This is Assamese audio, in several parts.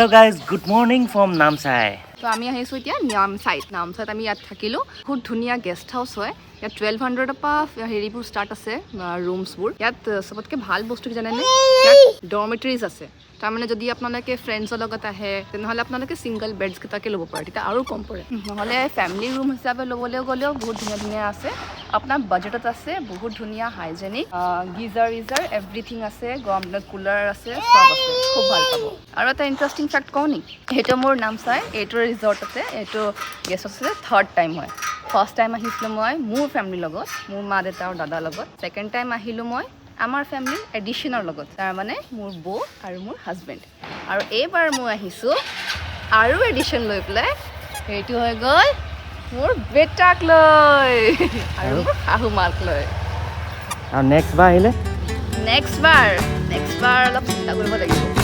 Hello guys, good morning from Namsai. তো আমি আহিছোঁ এতিয়া নামচাইত আমি ইয়াত থাকিলোঁ বহুত ধুনীয়া গেষ্ট হাউচ হয় ইয়াত 1200 পৰা হেৰিবোৰ ষ্টাৰ্ট আছে ৰুমছবোৰ ইয়াত সবতকৈ ভাল বস্তু কি জানেনে ইয়াত ডৰমেটৰিজ আছে তাৰমানে যদি আপোনালোকে ফ্ৰেণ্ডছৰ লগত আহে তেনেহ'লে আপোনালোকে ছিংগল বেডছকেইটাকে ল'ব পাৰে তেতিয়া আৰু কম পৰে নহ'লে ফেমিলি ৰুম হিচাপে ল'বলৈ গ'লেও বহুত ধুনীয়া আছে আপোনাৰ বাজেটত আছে বহুত ধুনীয়া হাইজেনিক গিজাৰ এভৰিথিং আছে গৰম দিনত কুলাৰ আছে চব আছে খুব ভাল পাব আৰু এটা ইণ্টাৰেষ্টিং ফেক্ট কওঁ নি সেইটো মোৰ নামচাই এইটো ৰিজৰ্ট আছে এইটো গেষ্ট আছে থাৰ্ড টাইম হয় ফাৰ্ষ্ট টাইম আহিছিলোঁ মই মোৰ ফেমিলিৰ লগত মোৰ মা দেউতা আৰু দাদাৰ লগত ছেকেণ্ড টাইম আহিলোঁ মই আমাৰ ফেমিলিৰ এডিশ্যনৰ লগত তাৰমানে মোৰ বৌ আৰু মোৰ হাজবেণ্ড আৰু এইবাৰ মই আহিছোঁ আৰু এডিশ্যন লৈ পেলাই সেইটো হৈ গ'ল মোৰ বেটাক লৈ আৰু মোৰ শাহু মাক লৈ আৰু নেক্সট বাৰ আহিলে নেক্সট বাৰ অলপ চিন্তা কৰিব লাগিব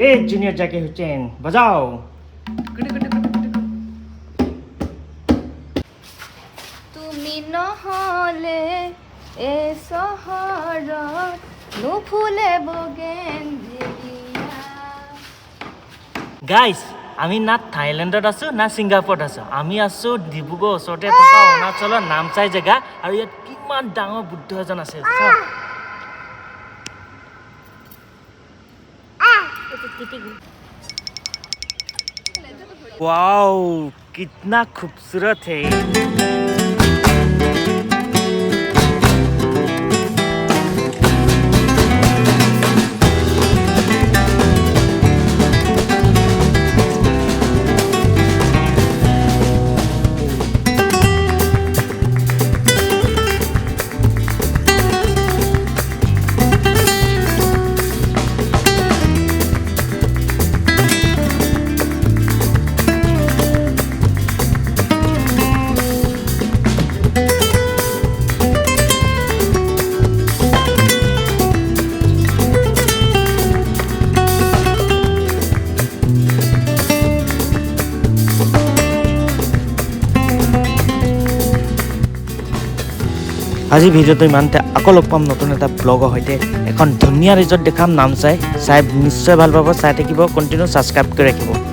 ए जूनियर जाके हुसैन बजाओ তুমি নহলে এ চহৰত নুফুলে বগেনভেলিয়া গাইস আমি না থাইলেণ্ডত আছো না ছিংগাপুৰত আছো আমি আছো ডিব্ৰুগড় ওচৰতে থকা অৰুণাচলৰ নামচাই জেগা আৰু ইয়াত কিমান ডাঙৰ বুদ্ধ এজন আছে চাওক वाओ कितना खूबसूरत है আজি ভিডিঅ'টো ইমানতে আকৌ লগ পাম নতুন এটা ব্লগৰ সৈতে এখন ধুনীয়া ৰিজৰ্ট দেখাম নামচাই চাই নিশ্চয় ভাল পাব চাই থাকিব কণ্টিনিউ ছাবস্ক্ৰাইব কৰি ৰাখিব